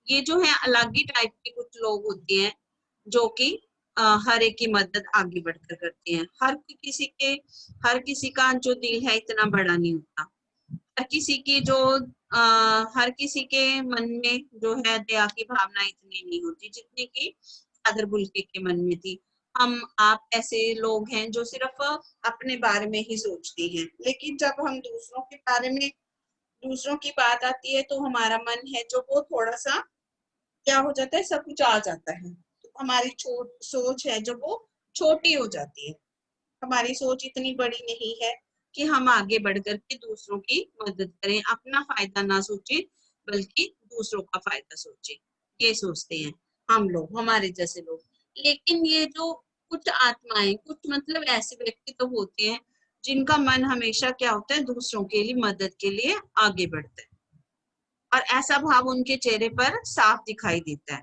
ये जो है अलग ही टाइप के कुछ लोग होते हैं जो कि हर एक की मदद आगे बढ़कर करते हैं। हर किसी का जो दिल है इतना बड़ा नहीं होता। हर किसी की जो हर किसी के मन में जो है दया की भावना इतनी नहीं होती जितनी कि फादर बुल्के के मन में थी। हम आप ऐसे लोग हैं जो सिर्फ अपने बारे में ही सोचते हैं, लेकिन जब हम दूसरों के बारे में, दूसरों की बात आती है तो हमारा मन है जो वो थोड़ा सा क्या हो जाता है, सब कुछ आ जाता है। तो हमारी सोच है जो वो छोटी हो जाती है। हमारी सोच इतनी बड़ी नहीं है कि हम आगे बढ़ करके दूसरों की मदद करें, अपना फायदा ना सोचे बल्कि दूसरों का फायदा सोचे, ये सोचते हैं हम लोग, हमारे जैसे लोग। लेकिन ये जो कुछ आत्माएं, कुछ मतलब ऐसे व्यक्ति तो होते हैं जिनका मन हमेशा क्या होता है, दूसरों के लिए मदद के लिए आगे बढ़ता है, और ऐसा भाव उनके चेहरे पर साफ दिखाई देता है,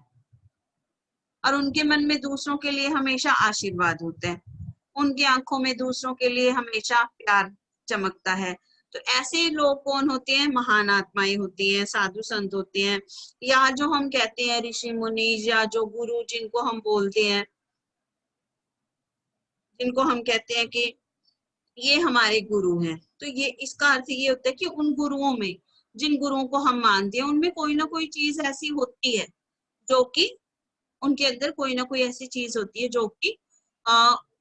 और उनके मन में दूसरों के लिए हमेशा आशीर्वाद होता है, उनकी आंखों में दूसरों के लिए हमेशा प्यार चमकता है। तो ऐसे लोग कौन होते हैं? महान आत्माएं होती हैं, साधु संत होते हैं, या जो हम कहते हैं ऋषि मुनि, या जो गुरु जिनको हम बोलते हैं, जिनको हम कहते हैं कि ये हमारे गुरु हैं। तो ये इसका अर्थ ये होता है कि उन गुरुओं में, जिन गुरुओं को हम मानते हैं, उनमें कोई ना कोई चीज ऐसी होती है जो कि उनके अंदर कोई ना कोई ऐसी चीज होती है जो कि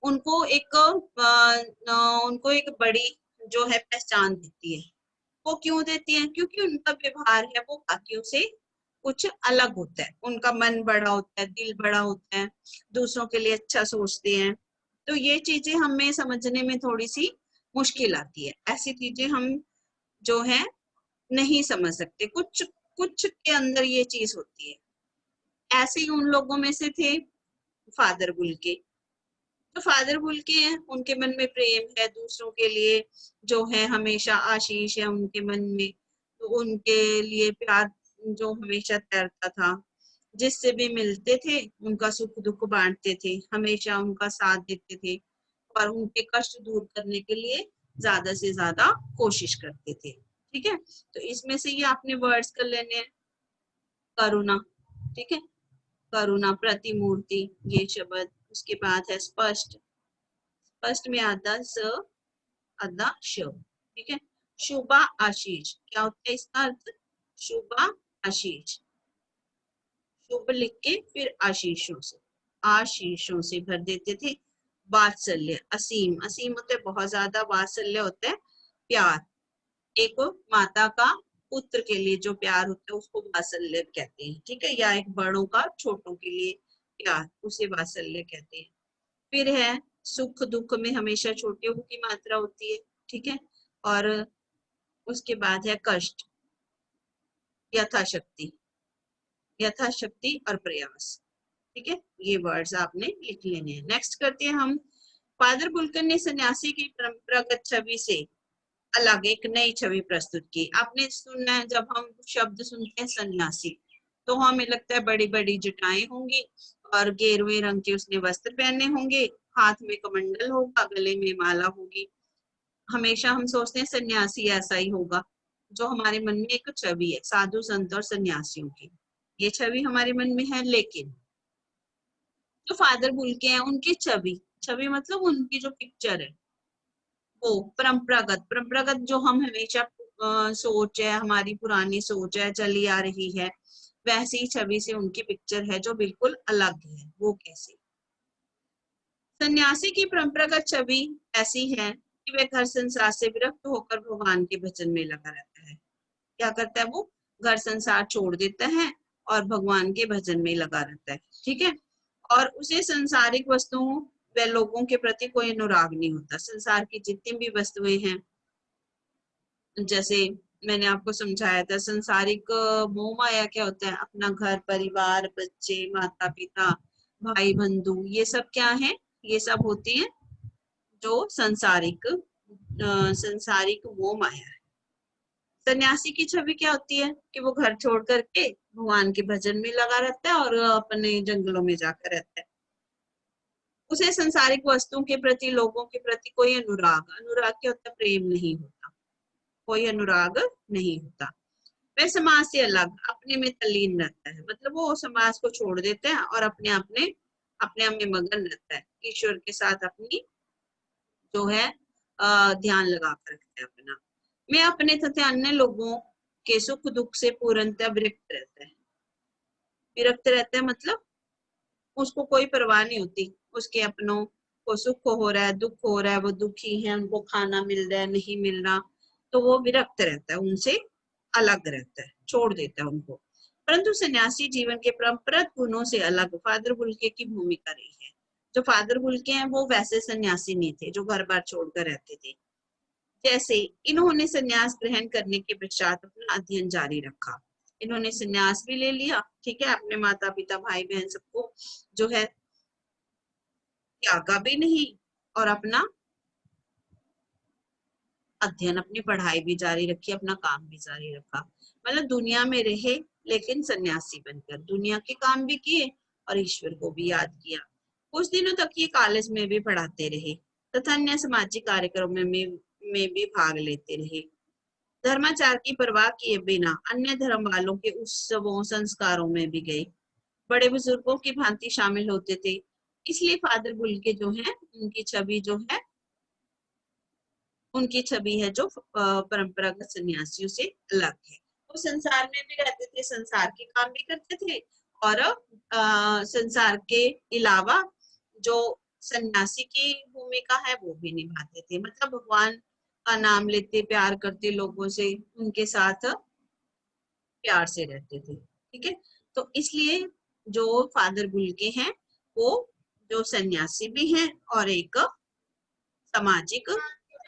उनको उनको एक बड़ी जो है पहचान देती है। वो क्यों देती है? क्योंकि उनका व्यवहार है वो बाकियों से कुछ अलग होता है, उनका मन बड़ा होता है, दिल बड़ा होता है, दूसरों के लिए अच्छा सोचते हैं। तो ये चीजें हमें समझने में थोड़ी सी मुश्किल आती है, ऐसी चीजें हम जो है नहीं समझ सकते। कुछ कुछ के अंदर ये चीज होती है। ऐसे ही उन लोगों में से थे फादर बुल्के। तो फादर बुल्के हैं, उनके मन में प्रेम है दूसरों के लिए, जो है हमेशा आशीष है उनके मन में, तो उनके लिए प्यार जो हमेशा तैरता था। जिससे भी मिलते थे उनका सुख दुख बांटते थे, हमेशा उनका साथ देते थे, और उनके कष्ट दूर करने के लिए ज्यादा से ज्यादा कोशिश करते थे। ठीक है, तो इसमें से ये आपने वर्ड्स कर लेने हैं। करुणा, ठीक है, करुणा, प्रतिमूर्ति, ये शब्द। उसके बाद है स्पष्ट, स्पष्ट में आधा स आधा श, ठीक है। शुभा आशीष, क्या होता है इसका अर्थ? शुभा आशीष, शुभ लिख के फिर आशीषों से भर देते थे। वात्सल्य, असीम, असीम होता है बहुत ज्यादा, वात्सल्य होता है प्यार। एक माता का पुत्र के लिए जो प्यार होता है उसको वात्सल्य कहते हैं, ठीक है, या एक बड़ों का छोटों के लिए प्यार, उसे वात्सल्य कहते हैं। फिर है सुख दुख में हमेशा छोटियों की मात्रा होती है, ठीक है। और उसके बाद है कष्ट, यथाशक्ति, यथाशक्ति और प्रयास, ठीक है। ये वर्ड्स आपने लिख लेने हैं। नेक्स्ट करते हैं हम। फादर बुल्कन ने सन्यासी की परंपरागत छवि से अलग एक नई छवि प्रस्तुत की। आपने सुना है, जब हम शब्द सुनते हैं सन्यासी तो हमें लगता है बड़ी बड़ी जटाएं होंगी और गेरुए रंग के उसने वस्त्र पहने होंगे, हाथ में कमंडल होगा, गले में माला होगी। हमेशा हम सोचते हैं सन्यासी ऐसा ही होगा। जो हमारे मन में एक छवि है साधु संत और सन्यासियों की, ये छवि हमारे मन में है। लेकिन जो फादर बुल्के हैं उनकी छवि, छवि मतलब उनकी जो पिक्चर है वो परंपरागत, परंपरागत जो हम हमेशा सोच है, हमारी पुरानी सोच है, चली आ रही है, वैसी छवि से उनकी पिक्चर है जो बिल्कुल अलग है। वो कैसे? सन्यासी की परंपरागत छवि ऐसी है कि वह घर संसार से विरक्त होकर भगवान के भजन में लगा रहता है। क्या करता है वो? घर संसार छोड़ देता है और भगवान के भजन में लगा रहता है, ठीक है। और उसे संसारिक वस्तुओं व लोगों के प्रति कोई अनुराग नहीं होता। संसार की जितनी भी वस्तुएं हैं, जैसे मैंने आपको समझाया था, संसारिक मोह माया क्या होता है? अपना घर परिवार, बच्चे, माता पिता, भाई बंधु, ये सब क्या है? ये सब होती है जो संसारिक मोह माया है। सन्यासी की छवि क्या होती है कि वो घर छोड़ करके भगवान के भजन में लगा रहता है और अपने जंगलों में जाकर रहता है। उसे संसारिक वस्तुओं के प्रति, लोगों के प्रति कोई अनुराग, अनुराग क्या होता है? प्रेम नहीं होता, कोई अनुराग नहीं होता। वह समाज से अलग अपने में तल्लीन रहता है, मतलब वो समाज को छोड़ देता है और अपने आप में मगन रहता है, ईश्वर के साथ अपनी जो है ध्यान लगा कर रखता है अपना। मैं अपने तथा अन्य लोगों के सुख दुख से पूर्णतः विरक्त रहता है। विरक्त रहता है मतलब उसको कोई परवाह नहीं होती, उसके अपनों को सुख हो रहा है, दुख हो रहा है, वो दुखी है, उनको खाना मिल रहा है, नहीं मिल रहा, तो वो विरक्त रहता है, उनसे अलग रहता है, छोड़ देता है उनको। परंतु सन्यासी जीवन के परंपरागत गुणों से अलग फादर बुल्के की भूमिका रही है। जो फादर बुल्के हैं वो वैसे सन्यासी नहीं थे जो घर बार छोड़कर रहते थे। जैसे इन्होंने सन्यास ग्रहण करने के पश्चात अपना अध्ययन जारी रखा। इन्होंने सन्यास भी ले लिया, ठीक है, अपने माता पिता भाई बहन सबको जो है त्यागा भी नहीं और अपना अध्ययन अपनी पढ़ाई भी जारी रखी, अपना काम भी जारी रखा। मतलब दुनिया में रहे लेकिन सन्यासी बनकर दुनिया के काम भी किए और ईश्वर को भी याद किया। कुछ दिनों तक ये कॉलेज में भी पढ़ाते रहे तथा अन्य सामाजिक कार्यक्रमों में भी भाग लेते रहे। धर्माचार की परवाह किए बिना अन्य धर्म वालों के उत्सवों संस्कारों में भी गए, बड़े बुजुर्गों की भांति शामिल होते थे। इसलिए फादर बुल्के जो है उनकी छवि है जो परंपरागत सन्यासियों से अलग है। वो संसार में भी रहते थे, संसार के काम भी करते थे और संसार के अलावा जो सन्यासी की भूमिका है वो भी निभाते थे। मतलब भगवान का नाम लेते, प्यार करते लोगों से, उनके साथ प्यार से रहते थे, ठीक है। तो इसलिए जो फादर बुल्के हैं वो जो सन्यासी भी हैं और एक सामाजिक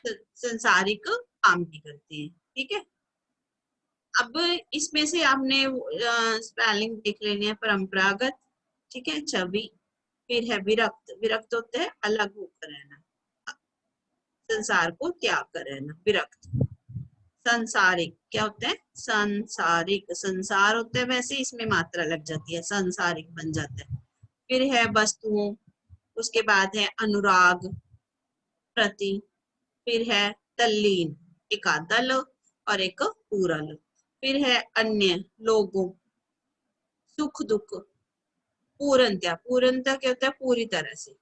संसारिक काम भी करते हैं, ठीक है। अब इसमें से आपने स्पेलिंग देख लेनी है, परंपरागत, ठीक है, छवि, फिर है विरक्त, विरक्त होता है अलग होकर रहना, संसार को त्याग कर रहना, विरक्त। संसारिक क्या होता है, संसारिक, संसार होता है वैसे इसमें मात्रा लग जाती है, संसारिक बन जाता है। फिर है वस्तुओं, उसके बाद है अनुराग प्रति, फिर है तल्लीन, एक आधा ल और एक पूरा ल, फिर है अन्य लोगों, सुख दुख, पूर्णतया, पूर्णतया क्या होता है पूरी तरह से।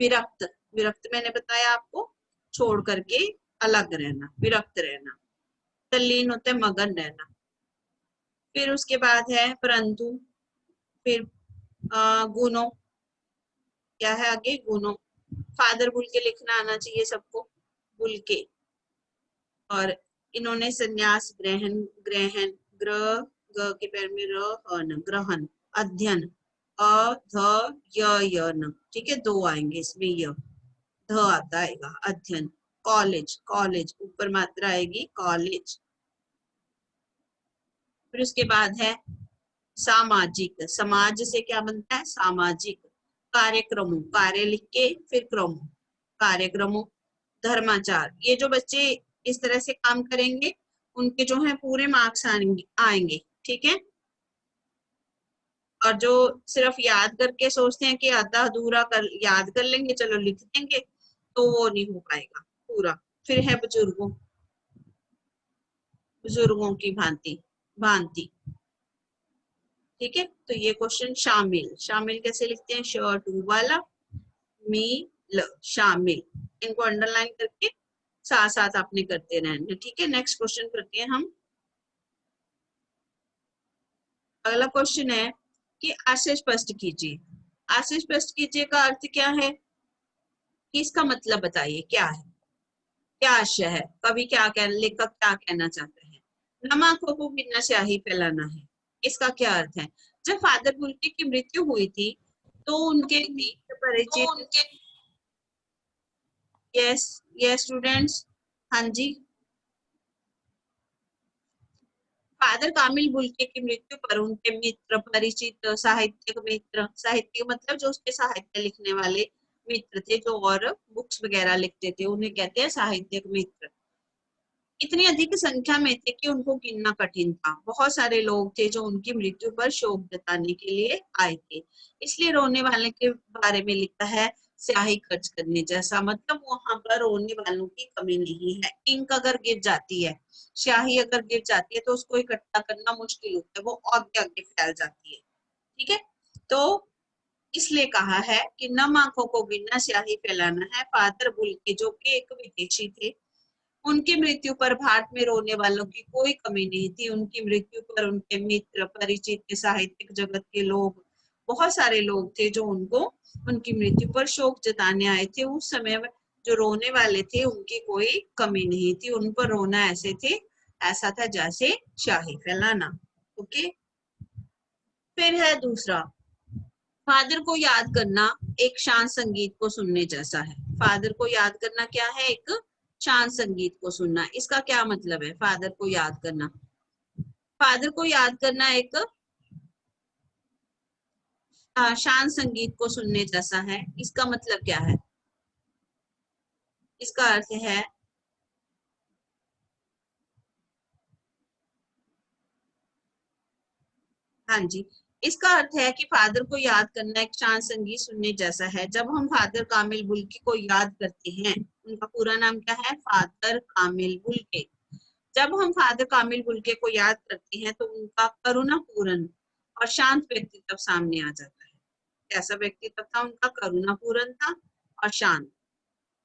विरक्त, विरक्त मैंने बताया आपको, छोड़ करके अलग रहना, विरक्त रहना। तल्लीन होता है मगन रहना। फिर उसके बाद है परंतु, फिर गुणों, क्या है आगे, गुणों। फादर बुल्के लिखना आना चाहिए सबको, बुल्के। और इन्होंने संन्यास ग्रहण, ग्रहण, ग्रह, ग के पैर में र, ग्रहण, अध्ययन, अ ध य न, ठीक है, दो आएंगे इसमें, य ध आता आएगा, अध्ययन। कॉलेज, कॉलेज ऊपर मात्रा आएगी, कॉलेज। फिर उसके बाद है सामाजिक, समाज से क्या बनता है, सामाजिक। कार्यक्रमों, कार्य लिख के फिर क्रम, कार्यक्रमों। धर्माचार, ये जो बच्चे इस तरह से काम करेंगे उनके जो है पूरे मार्क्स आएंगे, ठीक है। और जो सिर्फ याद करके सोचते हैं कि आधा अधूरा कर याद कर लेंगे, चलो लिख देंगे, तो वो नहीं हो पाएगा पूरा। फिर है बुजुर्गों, बुजुर्गों की भांति, भांति, ठीक है। तो ये क्वेश्चन शामिल, शामिल कैसे लिखते हैं, श टू वाला, मी ल, शामिल। इनको अंडरलाइन करके साथ साथ आपने करते रहना, ठीक है। नेक्स्ट क्वेश्चन करते हैं हम। अगला क्वेश्चन है कि आशय स्पष्ट कीजिए। आशय स्पष्ट कीजिए का अर्थ क्या है, कि इसका मतलब बताइए क्या है, क्या आशय है, कवि क्या लेखक क्या कहना चाहते हैं। नम आंखों को बिना स्याही फैलाना है, इसका क्या अर्थ है। जब फादर बुल्के की मृत्यु हुई थी तो उनके परिचित, यस यस स्टूडेंट्स, हाँ जी, फादर कामिल बुल्के की मृत्यु पर उनके मित्र, परिचित, साहित्यिक मित्र, साहित्य मतलब जो उसके साहित्य लिखने वाले मित्र थे, जो और बुक्स वगैरह लिखते थे, उन्हें कहते हैं साहित्यिक मित्र, इतनी अधिक संख्या में थे कि उनको गिनना कठिन था। बहुत सारे लोग थे जो उनकी मृत्यु पर शोक जताने के लिए आए थे। इसलिए रोने वाले के बारे में लिखता है, स्याही खर्च करने जैसा, मतलब वहां पर रोने वालों की कमी नहीं है। इंक अगर गिर जाती है, स्याही अगर गिर जाती है तो उसको इकट्ठा करना मुश्किल होता है, वो आगे आगे फैल जाती है। ठीक है, तो इसलिए कहा है कि नम आंखों को गिनना स्याही फैलाना है। फादर बुल्के जो कि एक विदेशी थे, उनकी मृत्यु पर भारत में रोने वालों की कोई कमी नहीं थी। उनकी मृत्यु पर उनके मित्र, परिचित, साहित्यिक जगत के लोग, बहुत सारे लोग थे जो उनको उनकी मृत्यु पर शोक जताने आए थे। उस समय में जो रोने वाले थे उनकी कोई कमी नहीं थी, उन पर रोना ऐसा था जैसे स्याही फैलाना। ओके, फिर है दूसरा, फादर को याद करना एक शांत संगीत को सुनने जैसा है। फादर को याद करना क्या है? एक शांत संगीत को सुनना। इसका क्या मतलब है? फादर को याद करना, फादर को याद करना एक शांत संगीत को सुनने जैसा है। इसका मतलब क्या है? इसका अर्थ है, हाँ जी, इसका अर्थ है कि फादर को याद करना एक शांत संगीत सुनने जैसा है। जब हम फादर कामिल बुल्की को याद करते हैं, उनका पूरा नाम क्या है? फादर कामिल बुल्के। जब हम फादर कामिल बुल्के को याद करते हैं तो उनका करुणापूर्ण और शांत व्यक्तित्व सामने आ जाता है। कैसा व्यक्तित्व था उनका? करुणापूर्ण था और शांत।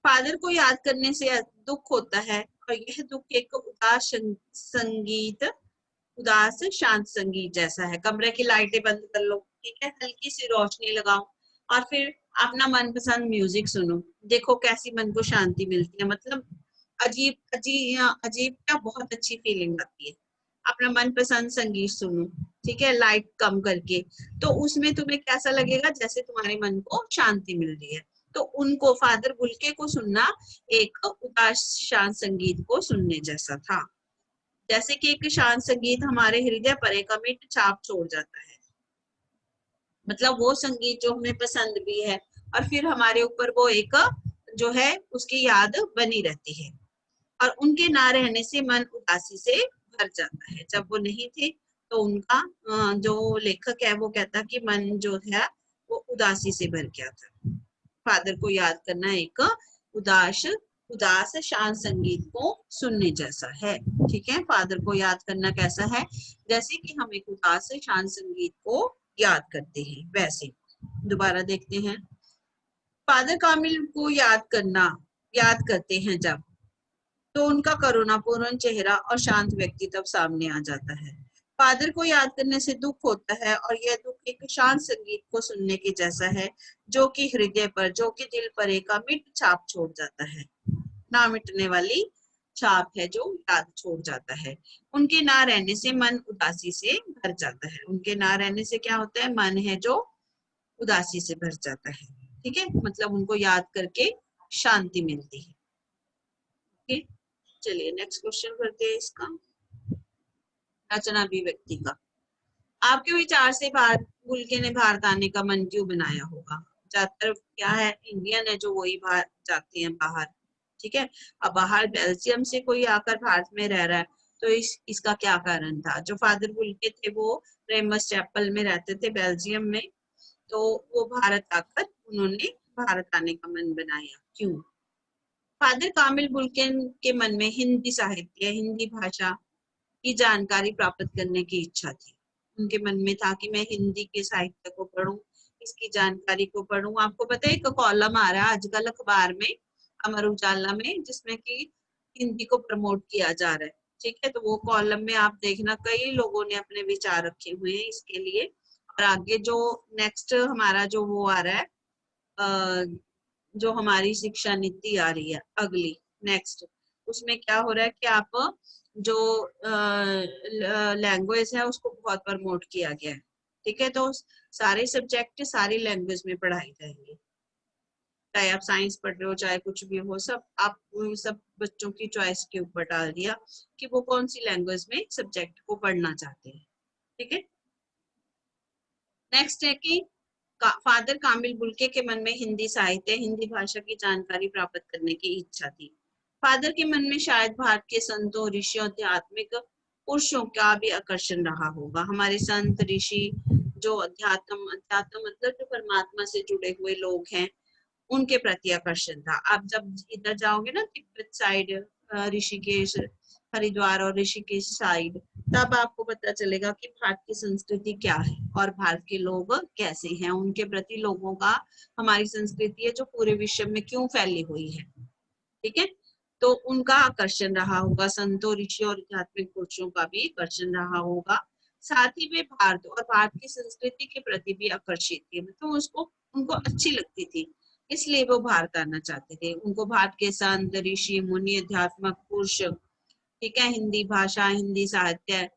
फादर को याद करने से दुख होता है, और यह दुख एक संगीत उदास शांत संगीत जैसा है। कमरे की लाइटें बंद कर लो, ठीक है, हल्की सी रोशनी लगाओ और फिर अपना मनपसंद म्यूजिक सुनो। देखो कैसी मन को शांति मिलती है। मतलब अजीब अजीब अजीब क्या, बहुत अच्छी फीलिंग आती है। अपना मनपसंद संगीत सुनो, ठीक है, लाइट कम करके, तो उसमें तुम्हें कैसा लगेगा? जैसे तुम्हारे मन को शांति मिल रही है। तो उनको, फादर बुल्के को सुनना एक उदास शांत संगीत को सुनने जैसा था। जैसे कि एक शांत संगीत हमारे हृदय पर एक अमिट छाप छोड़ जाता है। मतलब वो संगीत जो हमें पसंद भी है और फिर हमारे ऊपर वो एक जो है उसकी याद बनी रहती है। और उनके ना रहने से मन उदासी से भर जाता है। जब वो नहीं थे तो उनका जो लेखक है वो कहता कि मन जो है वो उदासी से भर गया था। फादर को याद करना एक उदास उदास शांत संगीत को सुनने जैसा है। ठीक है, फादर को याद करना कैसा है? जैसे कि हम एक उदास शांत संगीत को याद करते हैं वैसे। दोबारा देखते हैं, फादर कामिल को याद करते हैं जब, तो उनका करुणापूर्ण चेहरा और शांत व्यक्तित्व सामने आ जाता है। फादर को याद करने से दुख होता है, और यह दुख एक शांत संगीत को सुनने के जैसा है, जो कि हृदय पर, जो कि दिल पर एक अमिट छाप छोड़ जाता है। ना मिटने वाली छाप है जो याद छोड़ जाता है। उनके ना रहने से मन उदासी से भर जाता है। उनके ना रहने से क्या होता है? मन है जो उदासी से भर जाता है। ठीक है, मतलब उनको याद करके शांति मिलती है। ठीक है, चलिए नेक्स्ट क्वेश्चन करते हैं इसका। रचना अभिव्यक्ति का, आपके विचार से भारत बुल्के ने भारत आने का मन क्यों बनाया होगा? ज्यादातर क्या है, इंडियन है जो वही बाहर जाते हैं बाहर। ठीक है, अब बाहर बेल्जियम से कोई आकर भारत में रह रहा है, तो इसका क्या कारण था? जो फादर बुल्के थे वो रेमस चैपल में रहते थे बेल्जियम में, तो वो भारत आकर उन्होंने भारत आने का मन बनाया। क्यों? फादर कामिल बुल्केन के मन में हिंदी साहित्य, हिंदी भाषा की जानकारी प्राप्त करने की इच्छा थी। उनके मन में था कि मैं हिंदी के साहित्य को पढूं, इसकी जानकारी को पढूं। आपको पता है एक कॉलम आ रहा है आजकल अखबार में, अमर उजाला में, जिसमें कि हिंदी को प्रमोट किया जा रहा है। ठीक है, तो वो कॉलम में आप देखना, कई लोगों ने अपने विचार रखे हुए हैं इसके लिए। और आगे जो नेक्स्ट हमारा जो वो आ रहा है, जो हमारी शिक्षा नीति आ रही है अगली नेक्स्ट, उसमें क्या हो रहा है कि आप जो लैंग्वेज है उसको बहुत प्रमोट किया गया है। ठीक है, तो सारे सब्जेक्ट सारी लैंग्वेज में पढ़ाई जाएंगे, चाहे आप साइंस पढ़ रहे हो चाहे कुछ भी हो, सब आप सब बच्चों की चॉइस के ऊपर डाल दिया कि वो कौन सी लैंग्वेज में सब्जेक्ट को पढ़ना चाहते हैं। ठीक है, नेक्स्ट है कि फादर कामिल बुल्के के मन में हिंदी साहित्य, हिंदी भाषा की जानकारी प्राप्त करने की इच्छा थी। फादर के मन में शायद भारत के संतों, ऋषियों, आध्यात्मिक पुरुषों का भी आकर्षण रहा होगा। हमारे संत ऋषि जो अध्यात्म अध्यात्म मतलब जो परमात्मा से जुड़े हुए लोग हैं, उनके प्रति आकर्षण था। आप जब इधर जाओगे ना तिब्बत साइड, ऋषिकेश, हरिद्वार और ऋषिकेश साइड, तब आपको पता चलेगा कि भारत की संस्कृति क्या है और भारत के लोग कैसे हैं, उनके प्रति लोगों का, हमारी संस्कृति है जो पूरे विश्व में क्यों फैली हुई है। ठीक है, तो उनका आकर्षण रहा होगा, संतों, ऋषि और आध्यात्मिक पुरुषों का भी आकर्षण रहा होगा। साथ ही वे भारत और भारत की संस्कृति के प्रति भी आकर्षित थे, मतलब उसको उनको अच्छी लगती थी, इसलिए वो भारत आना चाहते थे। उनको भारत के संत, ऋषि, मुनि, आध्यात्मिक पुरुष, ठीक है, हिंदी भाषा, हिंदी साहित्य,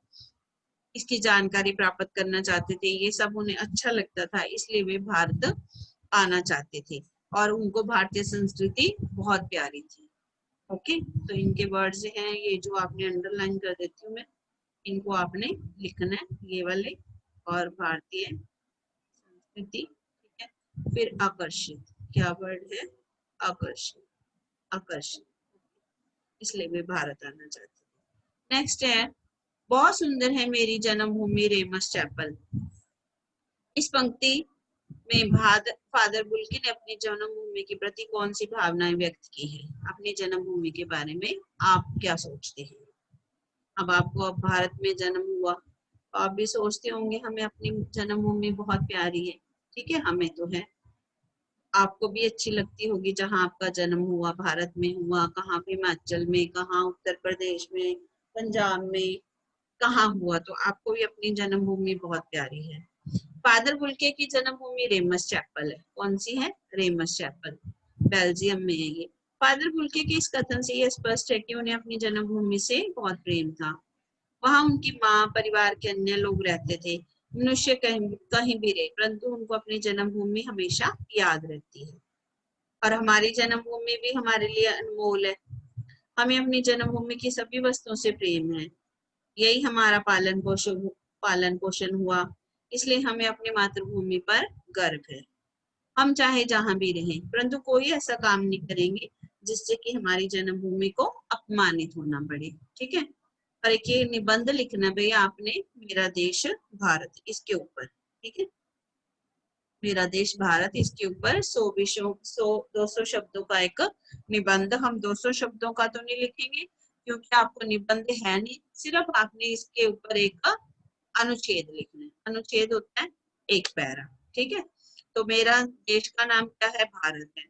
इसकी जानकारी प्राप्त करना चाहते थे, ये सब उन्हें अच्छा लगता था, इसलिए वे भारत आना चाहते थे और उनको भारतीय संस्कृति बहुत प्यारी थी। ओके, तो इनके वर्ड्स हैं ये जो आपने अंडरलाइन कर देती हूँ मैं, इनको आपने लिखना है ये वाले, और भारतीय संस्कृति, ठीक है। फिर आकर्षित, क्या वर्ड है, आकर्षित, आकर्षित, इसलिए वे भारत आना चाहते थे। नेक्स्ट है, बहुत सुंदर है मेरी जन्मभूमि रेमस चैपल। इस पंक्ति में फादर बुल्की ने अपनी जन्मभूमि के प्रति कौन सी भावनाएं व्यक्त की है? अपनी जन्मभूमि के बारे में आप क्या सोचते हैं? अब आपको अब भारत में जन्म हुआ तो आप भी सोचते होंगे हमें अपनी जन्मभूमि बहुत प्यारी है, ठीक है, हमें तो है, आपको भी अच्छी लगती होगी जहां आपका जन्म हुआ, भारत में हुआ, कहाँ पे, हिमाचल में, कहाँ उत्तर प्रदेश में, पंजाब में, कहाँ हुआ, तो आपको भी अपनी जन्मभूमि बहुत प्यारी है। फादर बुल्के की जन्मभूमि रेमस चैपल है। कौन सी है? रेमस चैपल, बेल्जियम में है ये। फादर बुल्के के इस कथन से यह स्पष्ट है कि उन्हें अपनी जन्मभूमि से बहुत प्रेम था। वहां उनकी माँ, परिवार के अन्य लोग रहते थे। मनुष्य कहीं भी रहे, परंतु उनको अपनी जन्मभूमि हमेशा याद रहती है। और हमारी जन्मभूमि भी हमारे लिए अनमोल है। हमें अपनी जन्मभूमि की सभी वस्तुओं से प्रेम है, यही हमारा पालन पोषण हुआ, इसलिए हमें अपनी मातृभूमि पर गर्व है। हम चाहे जहां भी रहें, परंतु कोई ऐसा काम नहीं करेंगे जिससे कि हमारी जन्मभूमि को अपमानित होना पड़े। ठीक है, और एक ये निबंध लिखना भैया आपने, मेरा देश भारत, इसके ऊपर, ठीक है, मेरा देश भारत, इसके ऊपर 200 शब्दों का एक निबंध। हम 200 शब्दों का तो नहीं लिखेंगे क्योंकि आपको निबंध है नहीं, सिर्फ आपने इसके ऊपर एक अनुच्छेद लिखना है। अनुच्छेद होता है एक पैरा, ठीक है। तो मेरा देश का नाम क्या है? भारत है।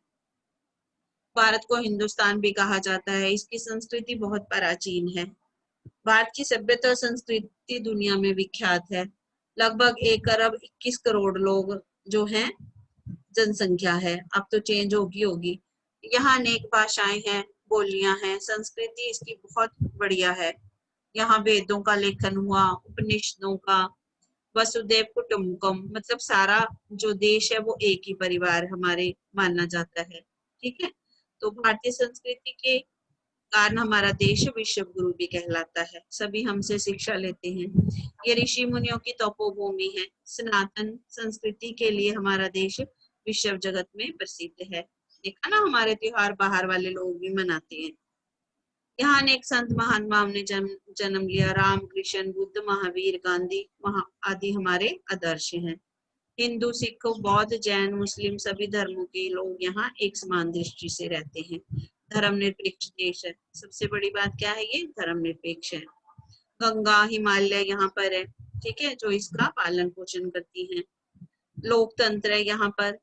भारत को हिंदुस्तान भी कहा जाता है। इसकी संस्कृति बहुत प्राचीन है। भारत की सभ्यता और संस्कृति दुनिया में विख्यात है। लगभग 1 अरब 21 करोड़ लोग जो हैं जनसंख्या है, अब तो चेंज होगी। यहाँ अनेक भाषाएं हैं, बोलियां हैं, संस्कृति इसकी बहुत बढ़िया है। यहाँ वेदों का लेखन हुआ, उपनिषदों का, वसुदेव कुटुंबकम, मतलब सारा जो देश है वो एक ही परिवार हमारे माना जाता है। ठीक है, तो भारतीय संस्कृति के कारण हमारा देश विश्व गुरु भी कहलाता है। सभी हमसे शिक्षा लेते हैं। ये ऋषि मुनियों की तपोभूमि है। सनातन संस्कृति के लिए हमारा देश विश्व जगत में प्रसिद्ध है। देखा ना, हमारे त्योहार बाहर वाले लोग भी मनाते हैं। यहाँ अनेक संत महात्माओं ने जन्म लिया। राम, कृष्ण, बुद्ध, महावीर, गांधी आदि हमारे आदर्श हैं। हिंदू, सिख, बौद्ध, जैन, मुस्लिम सभी धर्मों के लोग यहाँ एक समान दृष्टि से रहते हैं। धर्मनिरपेक्ष देश है। सबसे बड़ी बात क्या है? ये धर्मनिरपेक्ष है। गंगा, हिमालय यहाँ पर है, ठीक है, जो इसका पालन पोषण करती हैं। लोकतंत्र है यहाँ पर,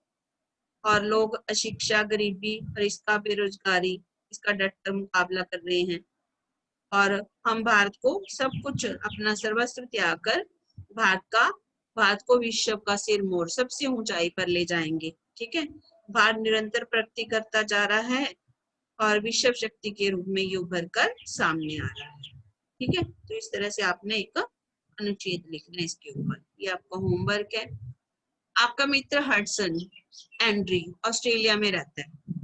और लोग अशिक्षा, गरीबी और इसका बेरोजगारी, इसका डटकर मुकाबला कर रहे हैं। और हम भारत को सब कुछ अपना सर्वस्व त्याग कर भारत को विश्व का सिरमौर, सबसे ऊंचाई पर ले जाएंगे। ठीक है, भारत निरंतर प्रगति करता जा रहा है और विश्व शक्ति के रूप में ये उभर कर सामने आ रहा है। ठीक है, तो इस तरह से आपने एक अनुच्छेद लिखना है इसके ऊपर। ये आपका होमवर्क है। आपका मित्र हडसन एंड्री ऑस्ट्रेलिया में रहता है।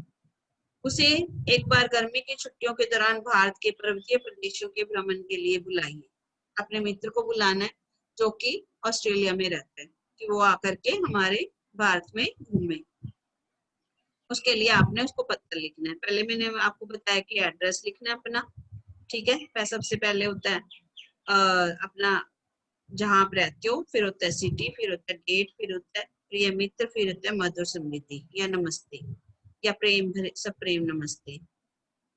उसे एक बार गर्मी की छुट्टियों के दौरान भारत के पर्वतीय प्रदेशों के भ्रमण के लिए बुलाइए। अपने मित्र को बुलाना है जो कि ऑस्ट्रेलिया में रहता है, कि वो आकर के हमारे भारत में घूमे। उसके लिए आपने उसको पत्र लिखना है। पहले मैंने आपको बताया कि एड्रेस लिखना है अपना, ठीक है, सबसे पहले होता है अपना जहां आप रहते हो, फिर होता है सिटी, फिर होता है डेट, फिर होता है प्रिय मित्र, फिर होता है मधुर स्मृति या नमस्ते। या प्रेम भरे सप्रेम नमस्ते।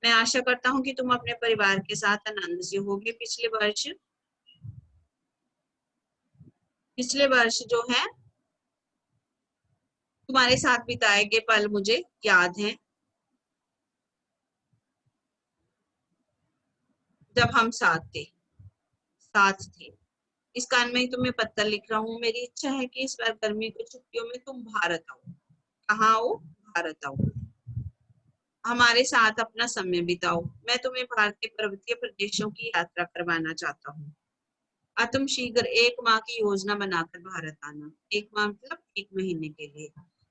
मैं आशा करता हूँ कि तुम अपने परिवार के साथ आनंद से होगे। पिछले वर्ष जो है तुम्हारे साथ बिताए गए पल मुझे याद हैं, जब हम साथ थे। इस कारण में तुम्हें पत्र लिख रहा हूँ। मेरी इच्छा है कि इस बार गर्मी की छुट्टियों में तुम भारत आओ। कहाँ आओ? भारत आओ, हमारे साथ अपना समय बिताओ। मैं तुम्हें भारत के पर्वतीय प्रदेशों की यात्रा करवाना चाहता हूँ। तुम शीघ्र 1 माह की योजना बनाकर भारत आना। 1 माह मतलब 1 महीने के लिए।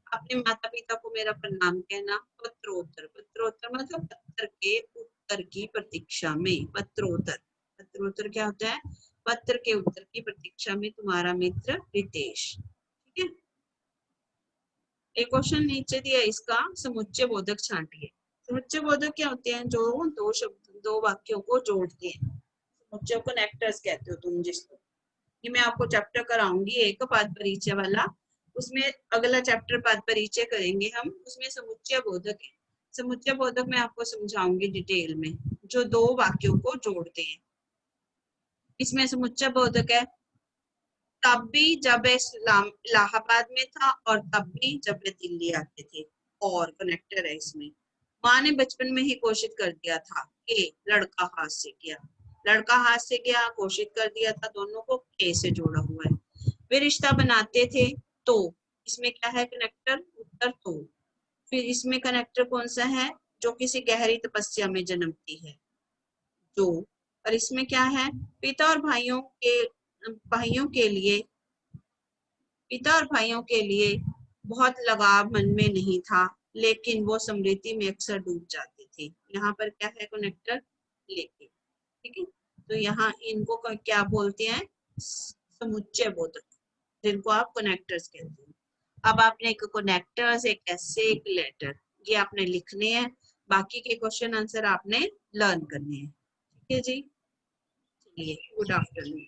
अपने माता पिता को मेरा प्रणाम कहना। पत्रोत्तर मतलब पत्र के उत्तर की प्रतीक्षा में। पत्रोत्तर क्या होता है? पत्र के उत्तर की प्रतीक्षा में तुम्हारा मित्र रितेश। ठीक है। एक क्वेश्चन नीचे दिया, इसका समुच्चय बोधक छांटिए। समुच्चय बोधक क्या होते हैं? जो दो वाक्यों को जोड़ते हैं। समुच्चय कनेक्टर्स कहते हो तुम जिसको। ये मैं आपको चैप्टर कराऊंगी एक पाद परिचय वाला, उसमें अगला चैप्टर पाद परिचय करेंगे हम, उसमें समुच्चय बोधक है। समुच्चय बोधक मैं आपको समझाऊंगी डिटेल में, जो दो वाक्यों को जोड़ते हैं। इसमें समुच्चय बोधक है तब भी जब इलाहाबाद में था और तब भी जब वे दिल्ली आते थे। और कनेक्टर है इसमें। माँ ने बचपन में ही घोषित कर दिया था कि लड़का हाथ से गया, घोषित कर दिया था। दोनों को के से जोड़ा हुआ है। वे रिश्ता बनाते थे तो इसमें क्या है? कनेक्टर उत्तर तो। फिर इसमें कनेक्टर कौन सा है? जो किसी गहरी तपस्या में जन्मती है, जो। और इसमें क्या है? पिता और भाइयों के लिए बहुत लगाव मन में नहीं था, लेकिन वो समृद्धि में अक्सर डूब जाते थे। यहाँ पर क्या है? कनेक्टर लेके। ठीक है। तो यहाँ इनको क्या बोलते हैं? समुच्चय बोधक, जिनको आप कनेक्टर्स कहते हैं। अब आपने एक कनेक्टर्स, एक ऐसे, एक लेटर, ये आपने लिखने हैं। बाकी के क्वेश्चन आंसर आपने लर्न करने हैं। ठीक है जी। चलिए, गुड आफ्टरनून।